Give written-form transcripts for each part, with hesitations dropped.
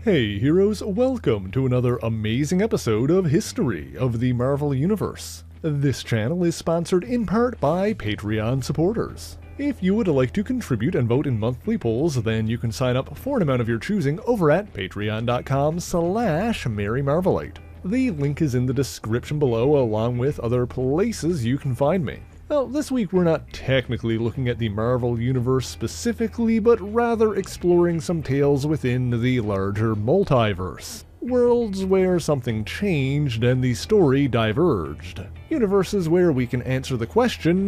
Hey heroes, welcome to another amazing episode of History of the Marvel Universe. This channel is sponsored in part by Patreon supporters. If you would like to contribute and vote in monthly polls, then you can sign up for an amount of your choosing over at patreon.com/MaryMarvelite. The link is in the description below along with other places you can find me. Well, this week we're not technically looking at the Marvel Universe specifically, but rather exploring some tales within the larger multiverse. Worlds where something changed and the story diverged. Universes where we can answer the question,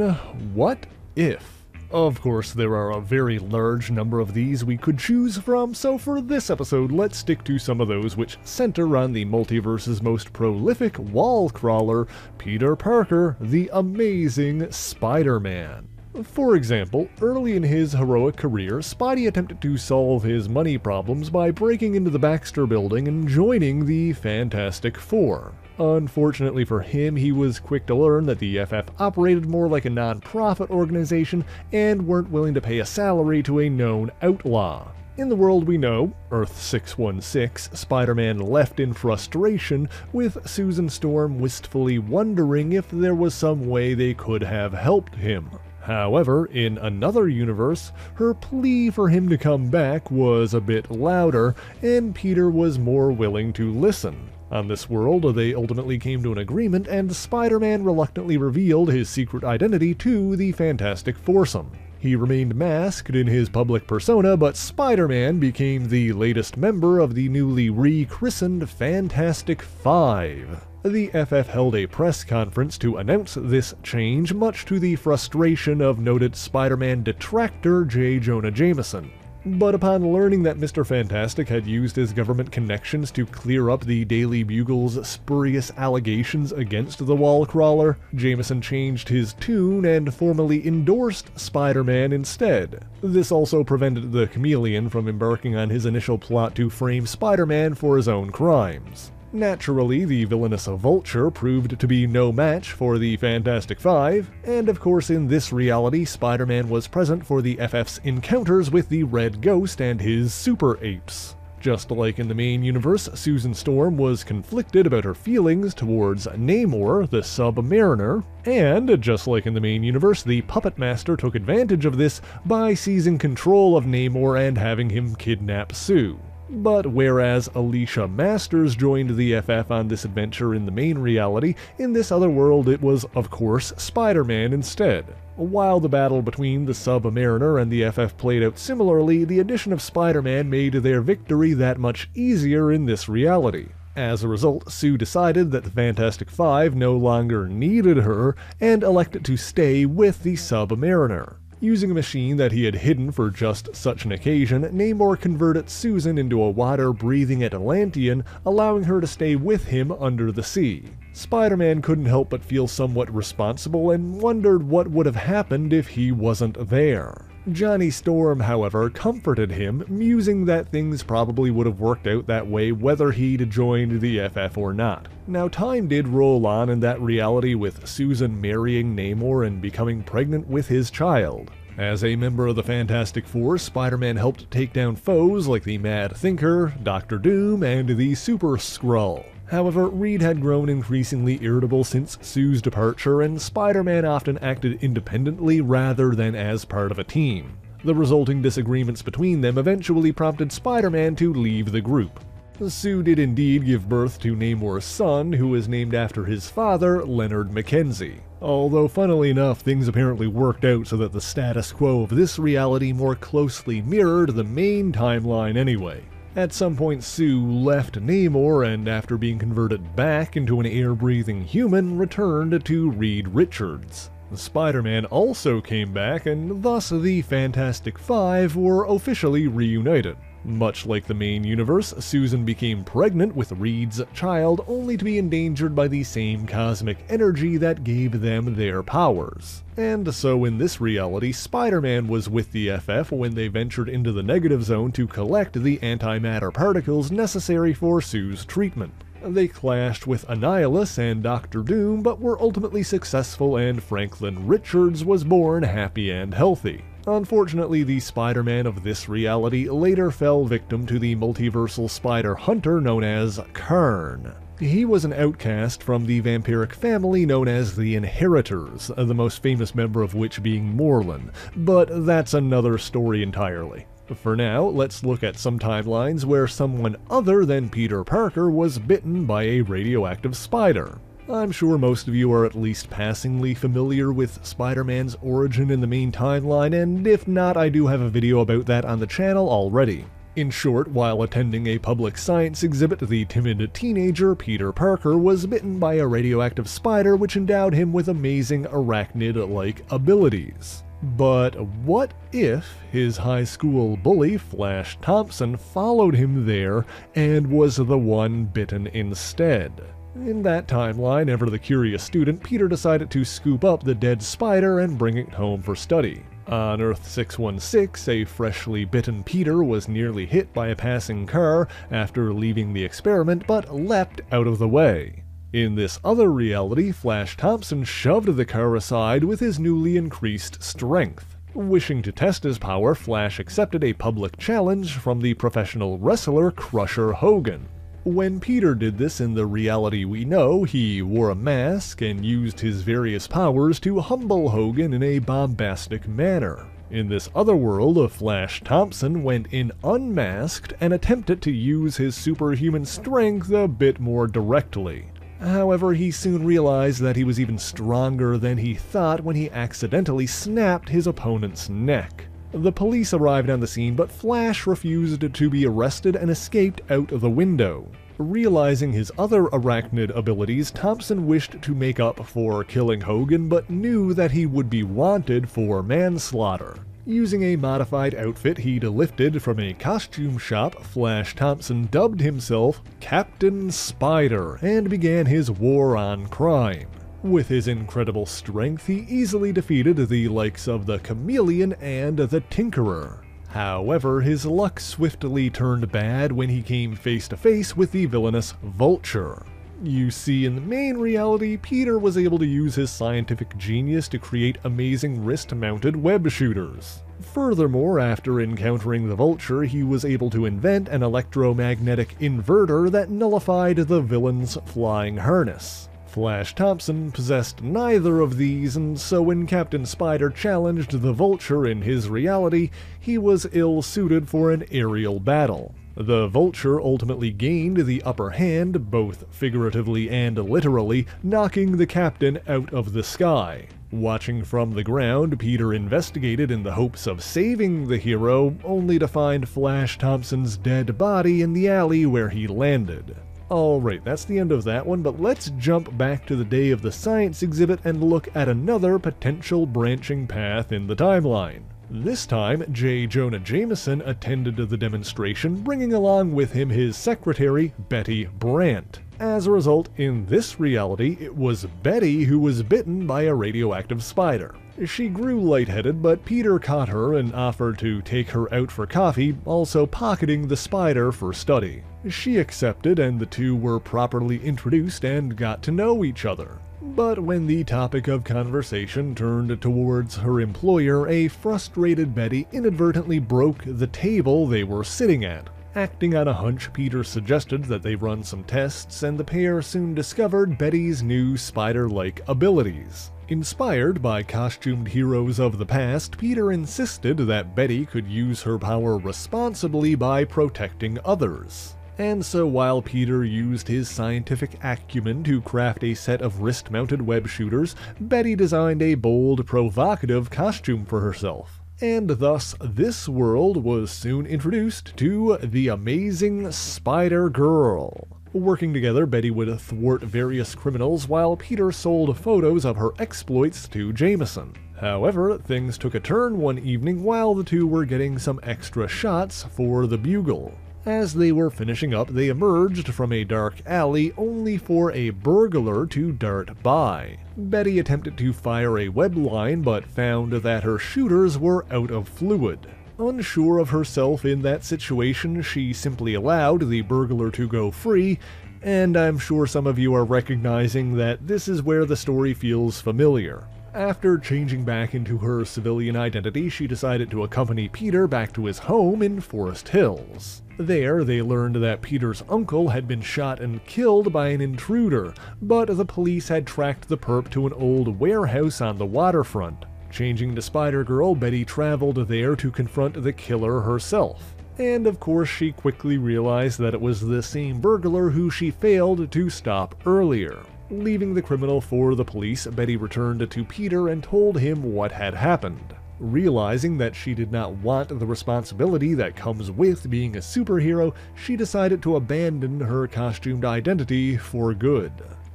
what if? Of course, there are a very large number of these we could choose from, so for this episode, let's stick to some of those which center on the multiverse's most prolific wall crawler, Peter Parker, the amazing Spider-Man. For example, early in his heroic career, Spidey attempted to solve his money problems by breaking into the Baxter Building and joining the Fantastic Four. Unfortunately for him, he was quick to learn that the FF operated more like a non-profit organization and weren't willing to pay a salary to a known outlaw. In the world we know, Earth 616, Spider-Man left in frustration, with Susan Storm wistfully wondering if there was some way they could have helped him. However, in another universe, her plea for him to come back was a bit louder, and Peter was more willing to listen. On this world, they ultimately came to an agreement, and Spider-Man reluctantly revealed his secret identity to the Fantastic Foursome. He remained masked in his public persona, but Spider-Man became the latest member of the newly rechristened Fantastic Five. The FF held a press conference to announce this change, much to the frustration of noted Spider-Man detractor J. Jonah Jameson. But upon learning that Mr. Fantastic had used his government connections to clear up the Daily Bugle's spurious allegations against the wall crawler, Jameson changed his tune and formally endorsed Spider-Man instead. This also prevented the Chameleon from embarking on his initial plot to frame Spider-Man for his own crimes. Naturally, the villainous Vulture proved to be no match for the Fantastic Five, and of course in this reality, Spider-Man was present for the FF's encounters with the Red Ghost and his super apes. Just like in the main universe, Susan Storm was conflicted about her feelings towards Namor, the Sub-Mariner, and just like in the main universe, the Puppet Master took advantage of this by seizing control of Namor and having him kidnap Sue. But whereas Alicia Masters joined the FF on this adventure in the main reality, in this other world it was, of course, Spider-Man instead. While the battle between the Sub-Mariner and the FF played out similarly, the addition of Spider-Man made their victory that much easier in this reality. As a result, Sue decided that the Fantastic Five no longer needed her, and elected to stay with the Sub-Mariner. Using a machine that he had hidden for just such an occasion, Namor converted Susan into a water-breathing Atlantean, allowing her to stay with him under the sea. Spider-Man couldn't help but feel somewhat responsible and wondered what would have happened if he wasn't there. Johnny Storm, however, comforted him, musing that things probably would have worked out that way whether he'd joined the FF or not. Now, time did roll on in that reality, with Susan marrying Namor and becoming pregnant with his child. As a member of the Fantastic Four, Spider-Man helped take down foes like the Mad Thinker, Dr. Doom, and the Super Skrull. However, Reed had grown increasingly irritable since Sue's departure, and Spider-Man often acted independently rather than as part of a team. The resulting disagreements between them eventually prompted Spider-Man to leave the group. Sue did indeed give birth to Namor's son, who was named after his father, Leonard Mackenzie. Although, funnily enough, things apparently worked out so that the status quo of this reality more closely mirrored the main timeline anyway. At some point, Sue left Namor and, after being converted back into an air-breathing human, returned to Reed Richards. Spider-Man also came back, and thus the Fantastic Five were officially reunited. Much like the main universe, Susan became pregnant with Reed's child, only to be endangered by the same cosmic energy that gave them their powers. And so in this reality, Spider-Man was with the FF when they ventured into the negative zone to collect the antimatter particles necessary for Sue's treatment. They clashed with Annihilus and Dr. Doom, but were ultimately successful, and Franklin Richards was born happy and healthy. Unfortunately, the Spider-Man of this reality later fell victim to the multiversal spider hunter known as Karn. He was an outcast from the vampiric family known as the Inheritors, the most famous member of which being Morlun, but that's another story entirely. For now, let's look at some timelines where someone other than Peter Parker was bitten by a radioactive spider. I'm sure most of you are at least passingly familiar with Spider-Man's origin in the main timeline, and if not, I do have a video about that on the channel already. In short, while attending a public science exhibit, the timid teenager Peter Parker was bitten by a radioactive spider which endowed him with amazing arachnid-like abilities. But what if his high school bully, Flash Thompson, followed him there and was the one bitten instead? In that timeline, ever the curious student, Peter decided to scoop up the dead spider and bring it home for study. On Earth 616, a freshly bitten Peter was nearly hit by a passing car after leaving the experiment, but leapt out of the way. In this other reality, Flash Thompson shoved the car aside with his newly increased strength. Wishing to test his power, Flash accepted a public challenge from the professional wrestler Crusher Hogan. When Peter did this in the reality we know, he wore a mask and used his various powers to humble Hogan in a bombastic manner. In this other world, Flash Thompson went in unmasked and attempted to use his superhuman strength a bit more directly. However, he soon realized that he was even stronger than he thought when he accidentally snapped his opponent's neck. The police arrived on the scene, but Flash refused to be arrested and escaped out of the window. Realizing his other arachnid abilities, Thompson wished to make up for killing Hogan, but knew that he would be wanted for manslaughter. Using a modified outfit he'd lifted from a costume shop, Flash Thompson dubbed himself Captain Spider and began his war on crime. With his incredible strength, he easily defeated the likes of the Chameleon and the Tinkerer. However, his luck swiftly turned bad when he came face to face with the villainous Vulture. You see, in the main reality, Peter was able to use his scientific genius to create amazing wrist-mounted web shooters. Furthermore, after encountering the Vulture, he was able to invent an electromagnetic inverter that nullified the villain's flying harness. Flash Thompson possessed neither of these, and so when Captain Spider challenged the Vulture in his reality, he was ill-suited for an aerial battle. The Vulture ultimately gained the upper hand, both figuratively and literally, knocking the Captain out of the sky. Watching from the ground, Peter investigated in the hopes of saving the hero, only to find Flash Thompson's dead body in the alley where he landed. Alright, that's the end of that one, but let's jump back to the day of the science exhibit and look at another potential branching path in the timeline. This time, J. Jonah Jameson attended the demonstration, bringing along with him his secretary, Betty Brant. As a result, in this reality, it was Betty who was bitten by a radioactive spider. She grew lightheaded, but Peter caught her and offered to take her out for coffee, also pocketing the spider for study. She accepted, and the two were properly introduced and got to know each other. But when the topic of conversation turned towards her employer, a frustrated Betty inadvertently broke the table they were sitting at. Acting on a hunch, Peter suggested that they run some tests, and the pair soon discovered Betty's new spider-like abilities. Inspired by costumed heroes of the past, Peter insisted that Betty could use her power responsibly by protecting others. And so while Peter used his scientific acumen to craft a set of wrist-mounted web shooters, Betty designed a bold, provocative costume for herself. And thus, this world was soon introduced to the amazing Spider-Girl. Working together, Betty would thwart various criminals while Peter sold photos of her exploits to Jameson. However, things took a turn one evening while the two were getting some extra shots for the Bugle. As they were finishing up, they emerged from a dark alley only for a burglar to dart by. Betty attempted to fire a web line but found that her shooters were out of fluid. Unsure of herself in that situation, she simply allowed the burglar to go free, and I'm sure some of you are recognizing that this is where the story feels familiar. After changing back into her civilian identity, she decided to accompany Peter back to his home in Forest Hills. There, they learned that Peter's uncle had been shot and killed by an intruder, but the police had tracked the perp to an old warehouse on the waterfront. Changing to Spider-Girl, Betty traveled there to confront the killer herself. And of course, she quickly realized that it was the same burglar who she failed to stop earlier. Leaving the criminal for the police, Betty returned to Peter and told him what had happened. Realizing that she did not want the responsibility that comes with being a superhero, she decided to abandon her costumed identity for good.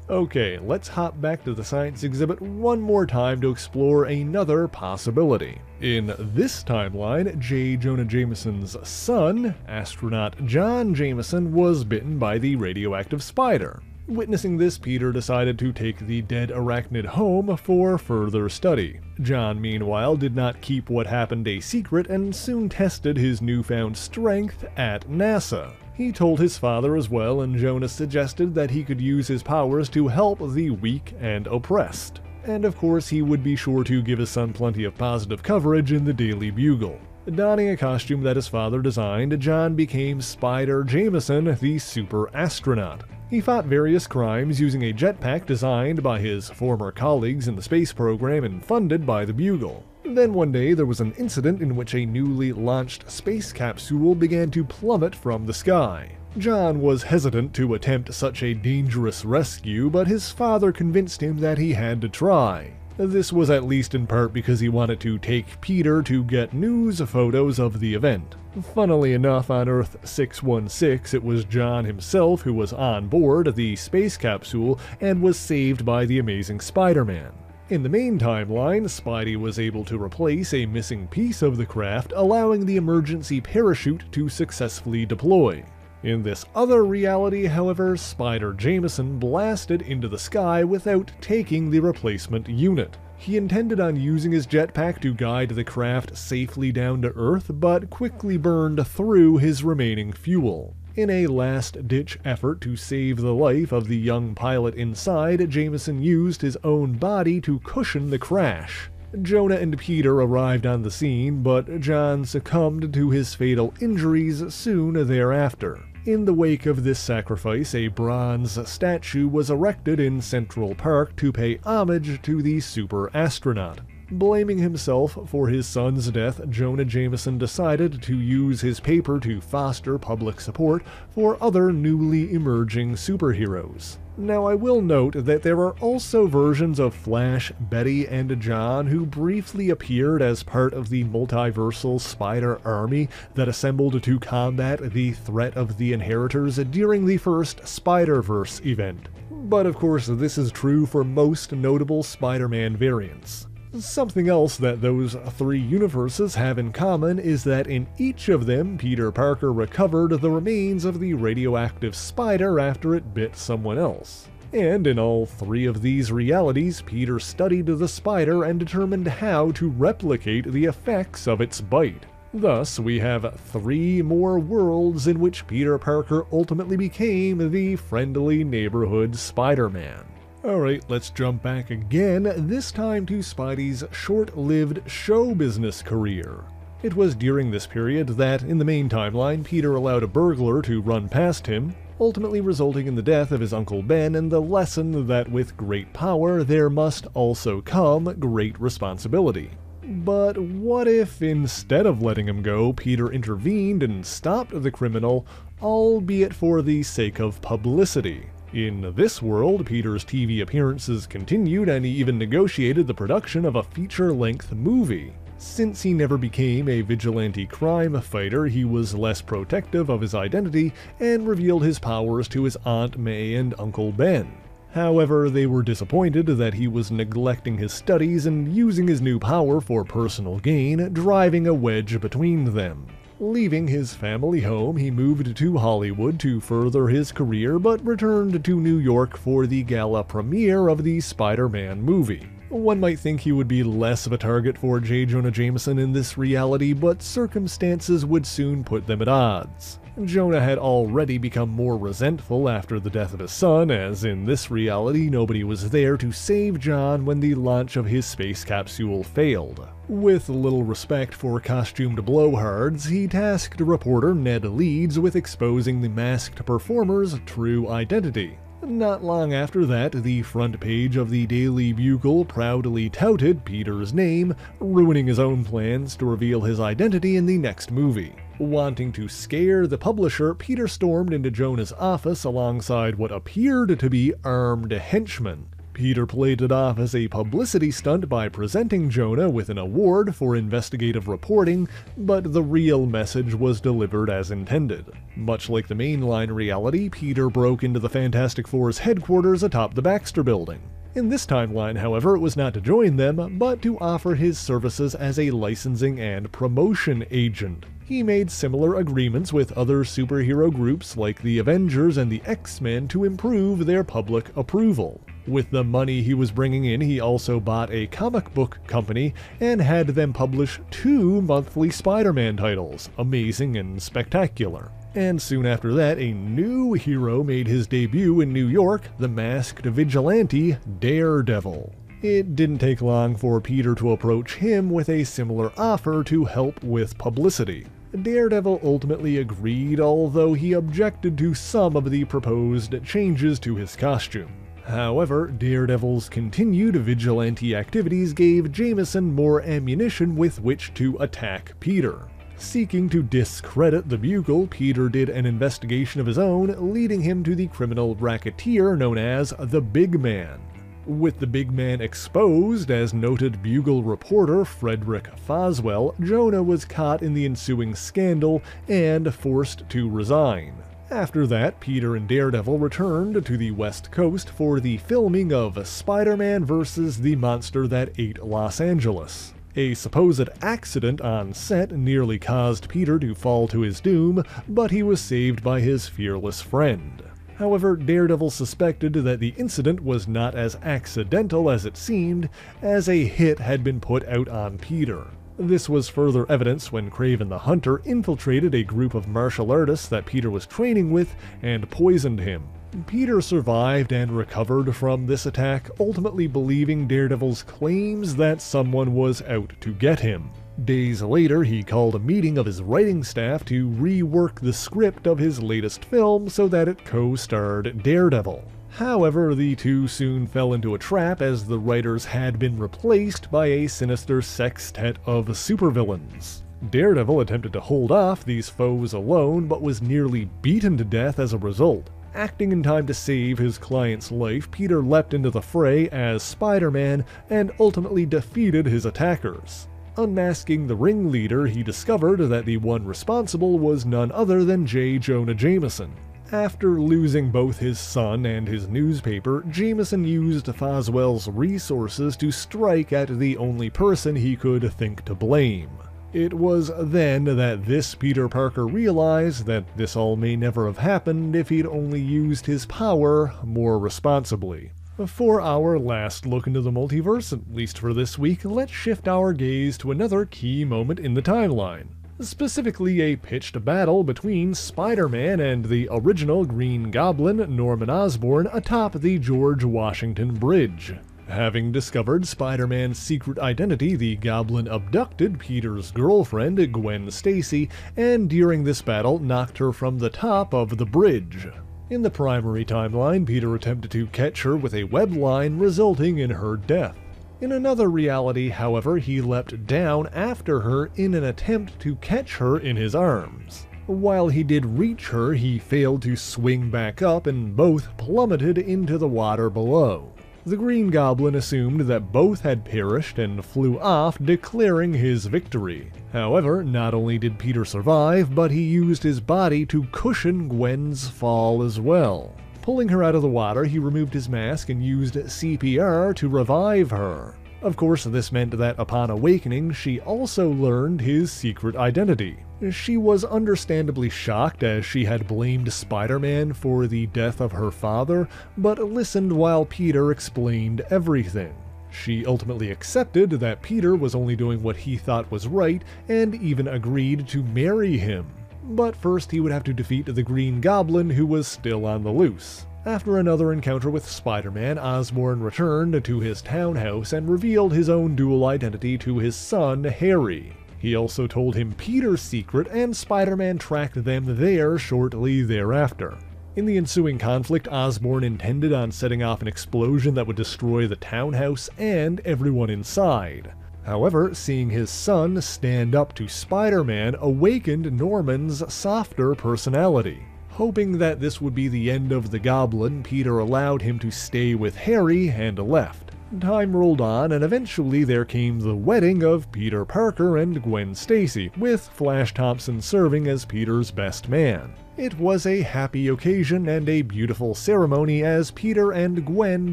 Okay, let's hop back to the science exhibit one more time to explore another possibility. In this timeline, J. Jonah Jameson's son, astronaut John Jameson, was bitten by the radioactive spider. Witnessing this, Peter decided to take the dead arachnid home for further study. John, meanwhile, did not keep what happened a secret and soon tested his newfound strength at NASA. He told his father as well, and Jonah suggested that he could use his powers to help the weak and oppressed. And of course, he would be sure to give his son plenty of positive coverage in the Daily Bugle. Donning a costume that his father designed, John became Spider Jameson, the super astronaut. He fought various crimes using a jetpack designed by his former colleagues in the space program and funded by the Bugle. Then one day there was an incident in which a newly launched space capsule began to plummet from the sky. John was hesitant to attempt such a dangerous rescue, but his father convinced him that he had to try. This was at least in part because he wanted to take Peter to get news photos of the event. Funnily enough, on Earth 616, it was John himself who was on board the space capsule and was saved by the Amazing Spider-Man. In the main timeline, Spidey was able to replace a missing piece of the craft, allowing the emergency parachute to successfully deploy. In this other reality, however, Spider Jameson blasted into the sky without taking the replacement unit. He intended on using his jetpack to guide the craft safely down to Earth, but quickly burned through his remaining fuel. In a last-ditch effort to save the life of the young pilot inside, Jameson used his own body to cushion the crash. Jonah and Peter arrived on the scene, but John succumbed to his fatal injuries soon thereafter. In the wake of this sacrifice, a bronze statue was erected in Central Park to pay homage to the super astronaut. Blaming himself for his son's death, Jonah Jameson decided to use his paper to foster public support for other newly emerging superheroes. Now, I will note that there are also versions of Flash, Betty, and John who briefly appeared as part of the multiversal Spider Army that assembled to combat the threat of the Inheritors during the first Spider-Verse event. But of course, this is true for most notable Spider-Man variants. Something else that those three universes have in common is that in each of them, Peter Parker recovered the remains of the radioactive spider after it bit someone else. And in all three of these realities, Peter studied the spider and determined how to replicate the effects of its bite. Thus, we have three more worlds in which Peter Parker ultimately became the friendly neighborhood Spider-Man. Alright, let's jump back again, this time to Spidey's short-lived show business career. It was during this period that, in the main timeline, Peter allowed a burglar to run past him, ultimately resulting in the death of his Uncle Ben and the lesson that with great power there must also come great responsibility. But what if, instead of letting him go, Peter intervened and stopped the criminal, albeit for the sake of publicity? In this world, Peter's TV appearances continued, and he even negotiated the production of a feature-length movie. Since he never became a vigilante crime fighter, he was less protective of his identity and revealed his powers to his Aunt May and Uncle Ben. However, they were disappointed that he was neglecting his studies and using his new power for personal gain, driving a wedge between them. Leaving his family home, he moved to Hollywood to further his career, but returned to New York for the gala premiere of the Spider-Man movie. One might think he would be less of a target for J. Jonah Jameson in this reality, but circumstances would soon put them at odds. Jonah had already become more resentful after the death of his son, as in this reality nobody was there to save John when the launch of his space capsule failed. With little respect for costumed blowhards, he tasked reporter Ned Leeds with exposing the masked performer's true identity. Not long after that, the front page of the Daily Bugle proudly touted Peter's name, ruining his own plans to reveal his identity in the next movie. Wanting to scare the publisher, Peter stormed into Jonah's office alongside what appeared to be armed henchmen. Peter played it off as a publicity stunt by presenting Jonah with an award for investigative reporting, but the real message was delivered as intended. Much like the mainline reality, Peter broke into the Fantastic Four's headquarters atop the Baxter Building. In this timeline, however, it was not to join them, but to offer his services as a licensing and promotion agent. He made similar agreements with other superhero groups like the Avengers and the X-Men to improve their public approval. With the money he was bringing in, he also bought a comic book company and had them publish 2 monthly Spider-Man titles, Amazing and Spectacular. And soon after that, a new hero made his debut in New York, the masked vigilante Daredevil. It didn't take long for Peter to approach him with a similar offer to help with publicity. Daredevil ultimately agreed, although he objected to some of the proposed changes to his costume. However, Daredevil's continued vigilante activities gave Jameson more ammunition with which to attack Peter. Seeking to discredit the Bugle, Peter did an investigation of his own, leading him to the criminal racketeer known as the Big Man. With the Big Man exposed, as noted Bugle reporter Frederick Foswell, Jonah was caught in the ensuing scandal and forced to resign. After that, Peter and Daredevil returned to the West Coast for the filming of Spider-Man vs. the Monster That Ate Los Angeles. A supposed accident on set nearly caused Peter to fall to his doom, but he was saved by his fearless friend. However, Daredevil suspected that the incident was not as accidental as it seemed, as a hit had been put out on Peter. This was further evidence when Kraven the Hunter infiltrated a group of martial artists that Peter was training with and poisoned him. Peter survived and recovered from this attack, ultimately believing Daredevil's claims that someone was out to get him. Days later, he called a meeting of his writing staff to rework the script of his latest film so that it co-starred Daredevil. However, the two soon fell into a trap as the writers had been replaced by a sinister sextet of supervillains. Daredevil attempted to hold off these foes alone, but was nearly beaten to death as a result. Acting in time to save his client's life, Peter leapt into the fray as Spider-Man and ultimately defeated his attackers. Unmasking the ringleader, he discovered that the one responsible was none other than J. Jonah Jameson. After losing both his son and his newspaper, Jameson used Foswell's resources to strike at the only person he could think to blame. It was then that this Peter Parker realized that this all may never have happened if he'd only used his power more responsibly. For our last look into the multiverse, at least for this week, let's shift our gaze to another key moment in the timeline. Specifically a pitched battle between Spider-Man and the original Green Goblin, Norman Osborn, atop the George Washington Bridge. Having discovered Spider-Man's secret identity, the Goblin abducted Peter's girlfriend, Gwen Stacy, and during this battle knocked her from the top of the bridge. In the primary timeline, Peter attempted to catch her with a web line, resulting in her death. In another reality, however, he leapt down after her in an attempt to catch her in his arms. While he did reach her, he failed to swing back up and both plummeted into the water below. The Green Goblin assumed that both had perished and flew off, declaring his victory. However, not only did Peter survive, but he used his body to cushion Gwen's fall as well. Pulling her out of the water, he removed his mask and used CPR to revive her. Of course, this meant that upon awakening, she also learned his secret identity. She was understandably shocked as she had blamed Spider-Man for the death of her father, but listened while Peter explained everything. She ultimately accepted that Peter was only doing what he thought was right, and even agreed to marry him. But first he would have to defeat the Green Goblin, who was still on the loose. After another encounter with Spider-Man, Osborn returned to his townhouse and revealed his own dual identity to his son, Harry. He also told him Peter's secret, and Spider-Man tracked them there shortly thereafter. In the ensuing conflict, Osborn intended on setting off an explosion that would destroy the townhouse and everyone inside. However, seeing his son stand up to Spider-Man awakened Norman's softer personality. Hoping that this would be the end of the Goblin, Peter allowed him to stay with Harry and left. Time rolled on, and eventually there came the wedding of Peter Parker and Gwen Stacy, with Flash Thompson serving as Peter's best man. It was a happy occasion and a beautiful ceremony as Peter and Gwen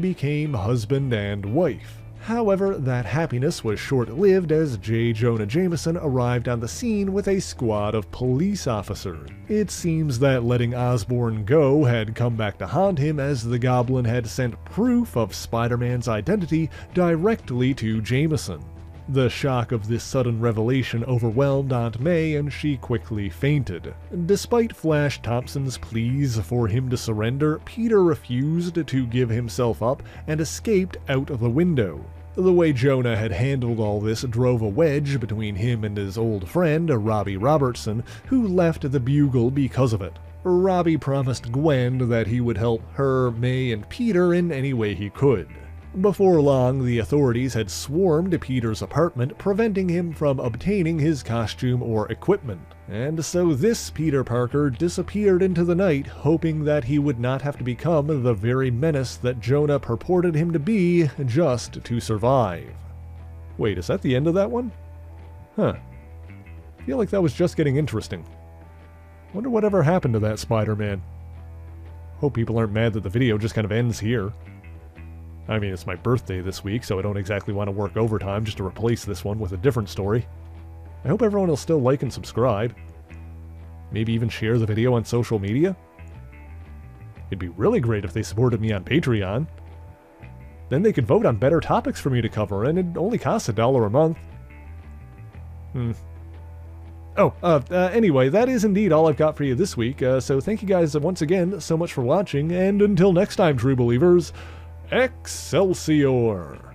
became husband and wife. However, that happiness was short-lived as J. Jonah Jameson arrived on the scene with a squad of police officers. It seems that letting Osborn go had come back to haunt him, as the Goblin had sent proof of Spider-Man's identity directly to Jameson. The shock of this sudden revelation overwhelmed Aunt May, and she quickly fainted. Despite Flash Thompson's pleas for him to surrender, Peter refused to give himself up and escaped out the window. The way Jonah had handled all this drove a wedge between him and his old friend, Robbie Robertson, who left the Bugle because of it. Robbie promised Gwen that he would help her, May, and Peter in any way he could. Before long, the authorities had swarmed Peter's apartment, preventing him from obtaining his costume or equipment. And so this Peter Parker disappeared into the night, hoping that he would not have to become the very menace that Jonah purported him to be just to survive. Wait, is that the end of that one? Huh. I feel like that was just getting interesting. Wonder whatever happened to that Spider-Man. Hope people aren't mad that the video just kind of ends here. I mean, it's my birthday this week, so I don't exactly want to work overtime just to replace this one with a different story. I hope everyone will still like and subscribe. Maybe even share the video on social media. It'd be really great if they supported me on Patreon. Then they could vote on better topics for me to cover, and it only costs $1 a month. Anyway, that is indeed all I've got for you this week, so thank you guys once again so much for watching, and until next time, true believers, Excelsior!